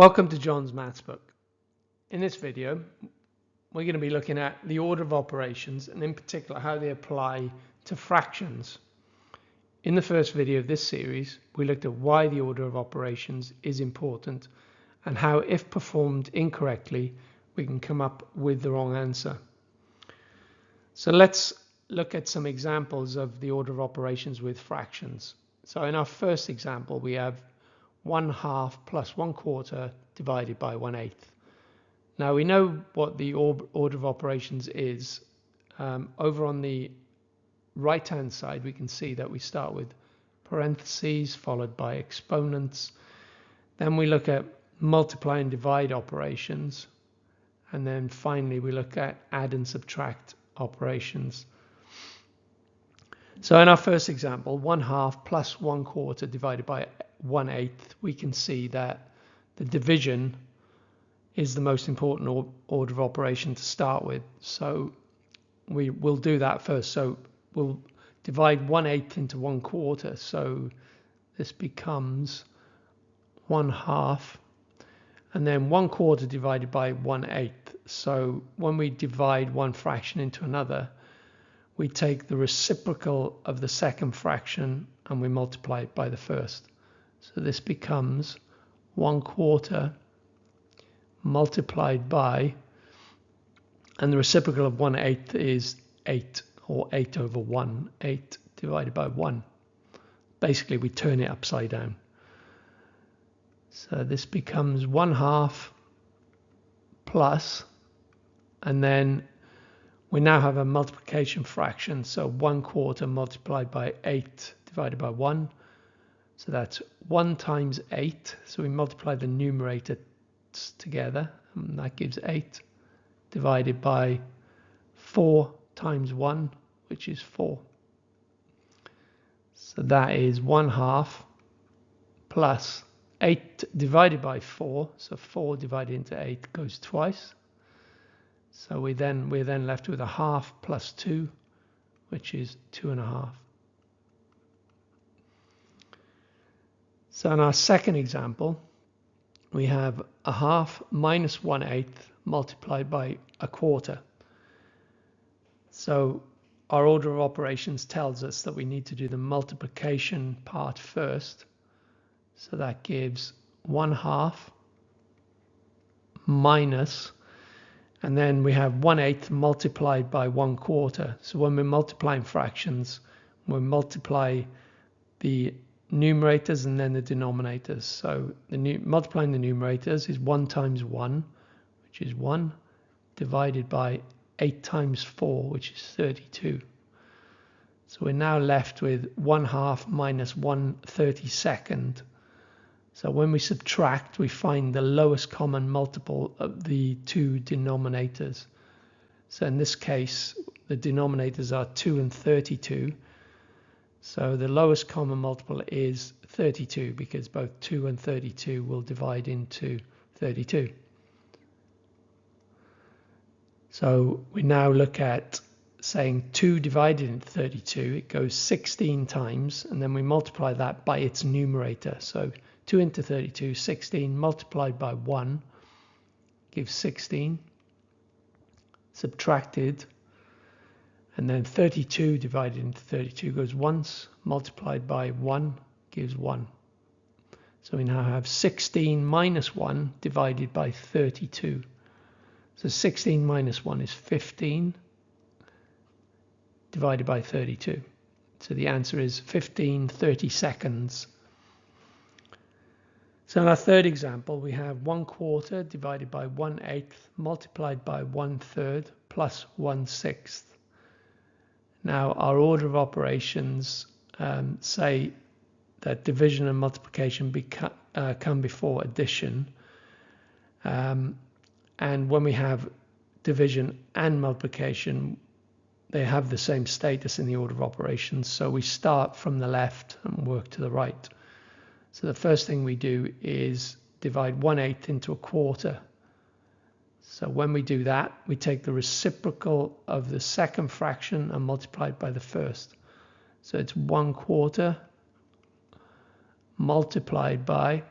Welcome to John's Maths book. In this video, we're going to be looking at the order of operations and in particular how they apply to fractions. In the first video of this series, we looked at why the order of operations is important and how, if performed incorrectly, we can come up with the wrong answer. So let's look at some examples of the order of operations with fractions. So in our first example, we have 1/2 plus 1/4 divided by 1/8. Now we know what the order of operations is. Over on the right hand side we can see that we start with parentheses followed by exponents. Then we look at multiply and divide operations, and then finally we look at add and subtract operations. So in our first example, 1/2 plus 1/4 divided by 1/8, we can see that the division is the most important order of operation to start with. So we will do that first. So we'll divide 1/8 into 1/4. So this becomes 1/2, and then 1/4 divided by 1/8. So when we divide one fraction into another, we take the reciprocal of the second fraction and we multiply it by the first. So this becomes 1/4 multiplied by, and the reciprocal of 1/8 is 8, or 8 over 1. 8 divided by 1. Basically we turn it upside down. So this becomes 1/2 plus, and then we now have a multiplication fraction. So 1/4 multiplied by 8 divided by 1. So that's 1 times 8. So we multiply the numerator together, and that gives 8, divided by 4 times 1, which is 4. So that is 1/2 plus 8 divided by 4. So 4 divided into 8 goes twice. So we're then left with 1/2 plus 2, which is 2.5. So in our second example, we have 1/2 minus 1/8 multiplied by 1/4. So our order of operations tells us that we need to do the multiplication part first. So that gives 1/2 minus, and then we have 1/8 multiplied by 1/4. So when we're multiplying fractions, we multiply the numerators and then the denominators. So multiplying the numerators is 1 times 1, which is 1, divided by 8 times 4, which is 32. So we're now left with 1/2 minus 1/32. So when we subtract, we find the lowest common multiple of the two denominators. So in this case, the denominators are 2 and 32. So the lowest common multiple is 32, because both 2 and 32 will divide into 32. So we now look at saying 2 divided into 32. It goes 16 times, and then we multiply that by its numerator. So 2 into 32, 16 multiplied by 1 gives 16, subtracted, and then 32 divided into 32 goes once, multiplied by 1 gives 1. So we now have 16 minus 1 divided by 32. So 16 minus 1 is 15 divided by 32. So the answer is 15 32nds. So in our third example, we have 1/4 divided by 1/8 multiplied by 1/3 plus 1/6. Now our order of operations say that division and multiplication come before addition. And when we have division and multiplication, they have the same status in the order of operations. So we start from the left and work to the right. So the first thing we do is divide 1/8 into 1/4. So when we do that, we take the reciprocal of the second fraction and multiply it by the first. So it's 1/4 multiplied by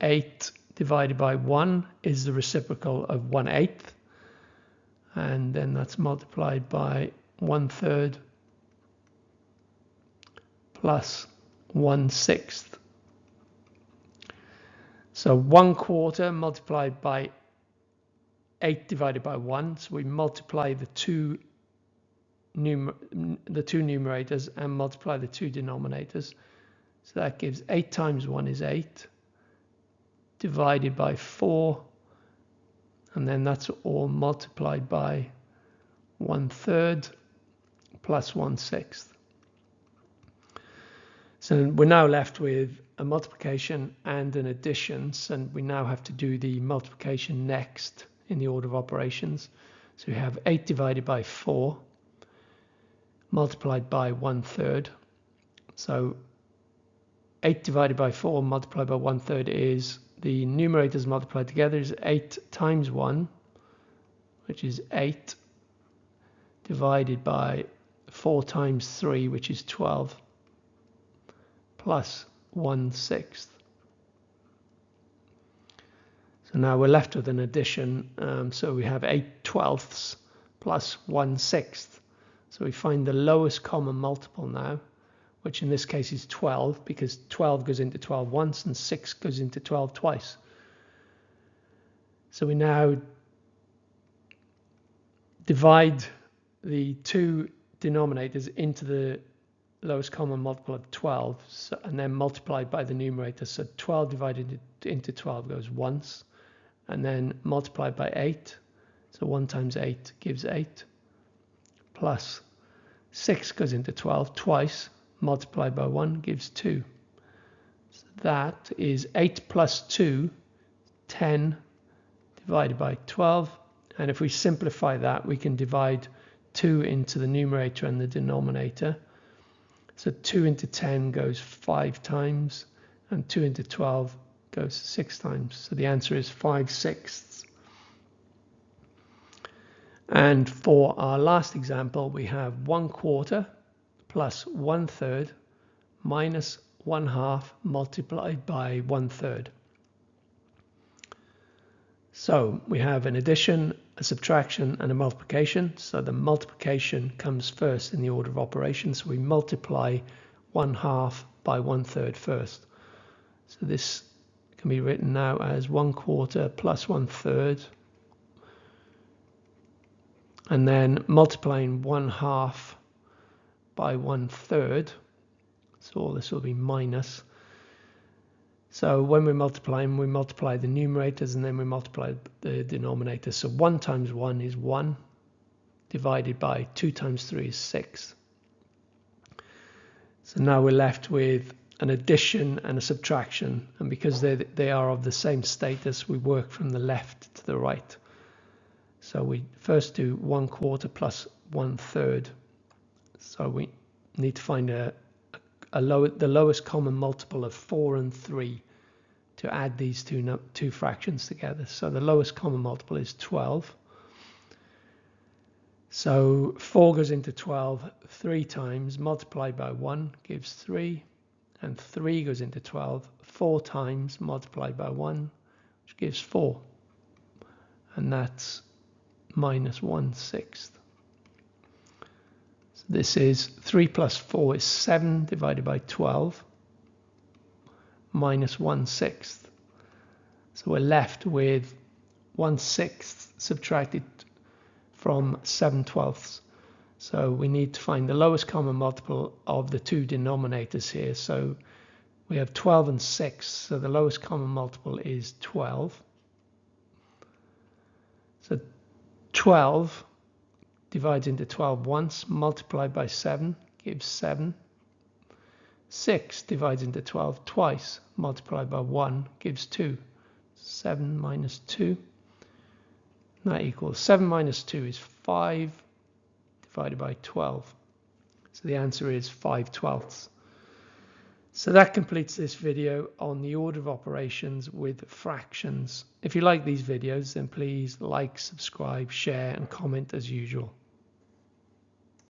8 divided by 1 is the reciprocal of 1/8, and then that's multiplied by 1/3 plus 1/6. So 1/4 multiplied by 8 divided by 1. So we multiply the two numerators and multiply the two denominators. So that gives 8 times 1 is 8, divided by 4, and then that's all multiplied by 1/3 plus 1/6. So we're now left with a multiplication and an addition, and we now have to do the multiplication next in the order of operations. So we have 8 divided by 4 multiplied by 1/3. So 8 divided by 4 multiplied by 1/3 is, the numerators multiplied together is 8 times 1, which is 8, divided by 4 times 3, which is 12, plus 1/6. So now we're left with an addition. So we have 8/12 plus 1/6. So we find the lowest common multiple now, which in this case is 12, because 12 goes into 12 once and 6 goes into 12 twice. So we now divide the two denominators into the lowest common multiple of 12, and then multiplied by the numerator. So 12 divided into 12 goes once, and then multiplied by 8. So 1 times 8 gives 8, plus 6 goes into 12 twice, multiplied by 1 gives 2. So that is 8 plus 2, 10, divided by 12. And if we simplify that, we can divide 2 into the numerator and the denominator. So 2 into 10 goes 5 times, and 2 into 12 goes 6 times. So the answer is 5/6. And for our last example, we have 1/4 plus 1/3 minus 1/2 multiplied by 1/3. So we have an addition, a subtraction, and a multiplication. So the multiplication comes first in the order of operations. So we multiply 1/2 by 1/3 first. So this can be written now as 1/4 plus 1/3, and then multiplying 1/2 by 1/3. So all this will be minus. So when we're multiplying, we multiply the numerators and then we multiply the denominators. So 1 times 1 is 1, divided by 2 times 3 is 6. So now we're left with an addition and a subtraction, and because they are of the same status, we work from the left to the right. So we first do 1/4 plus 1/3. So we need to find the lowest common multiple of 4 and 3 to add these two fractions together. So the lowest common multiple is 12. So 4 goes into 12 3 times, multiplied by 1 gives 3, and 3 goes into 12 4 times, multiplied by 1, which gives 4, and that's minus 1/6. So this is 3 plus 4 is 7 divided by 12 minus 1/6. So we're left with 1/6 subtracted from 7/12. So we need to find the lowest common multiple of the two denominators here. So we have 12 and 6, so the lowest common multiple is 12. So 12 divides into 12 once, multiplied by 7 gives 7. 6 divides into 12 twice, multiplied by 1 gives 2. 7 minus 2, that equals 7 minus 2 is 5 divided by 12. So the answer is 5/12. So that completes this video on the order of operations with fractions. If you like these videos, then please like, subscribe, share, and comment as usual.